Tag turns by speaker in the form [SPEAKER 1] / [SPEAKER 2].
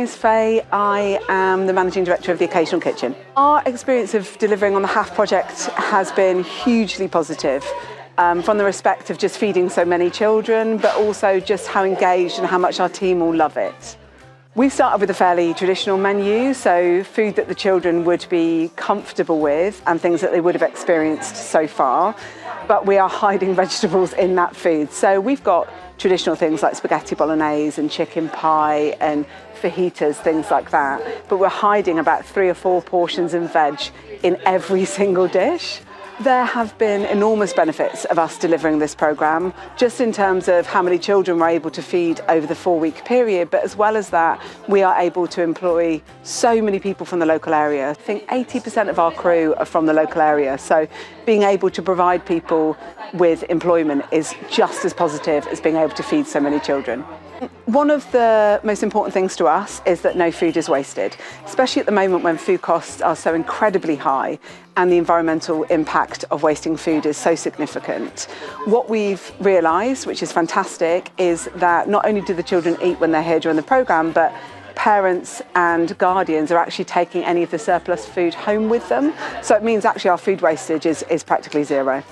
[SPEAKER 1] name's Faye. I am the Managing Director of the Occasional Kitchen. Our experience of delivering on the HAF project has been hugely positive, from the respect of just feeding so many children, but also just how engaged and how much our team all love it. We started with a fairly traditional menu, so food that the children would be comfortable with and things that they would have experienced so far, but we are hiding vegetables in that food. So we've got traditional things like spaghetti bolognese and chicken pie and fajitas, things like that, but we're hiding about 3 or 4 portions of veg in every single dish. There have been enormous benefits of us delivering this programme, just in terms of how many children we're able to feed over the 4-week period, but as well as that, we are able to employ so many people from the local area. I think 80% of our crew are from the local area, so being able to provide people with employment is just as positive as being able to feed so many children. One of the most important things to us is that no food is wasted, especially at the moment when food costs are so incredibly high and the environmental impact of wasting food is so significant. What we've realised, which is fantastic, is that not only do the children eat when they're here during the programme, but parents and guardians are actually taking any of the surplus food home with them. So it means actually our food wastage is practically zero.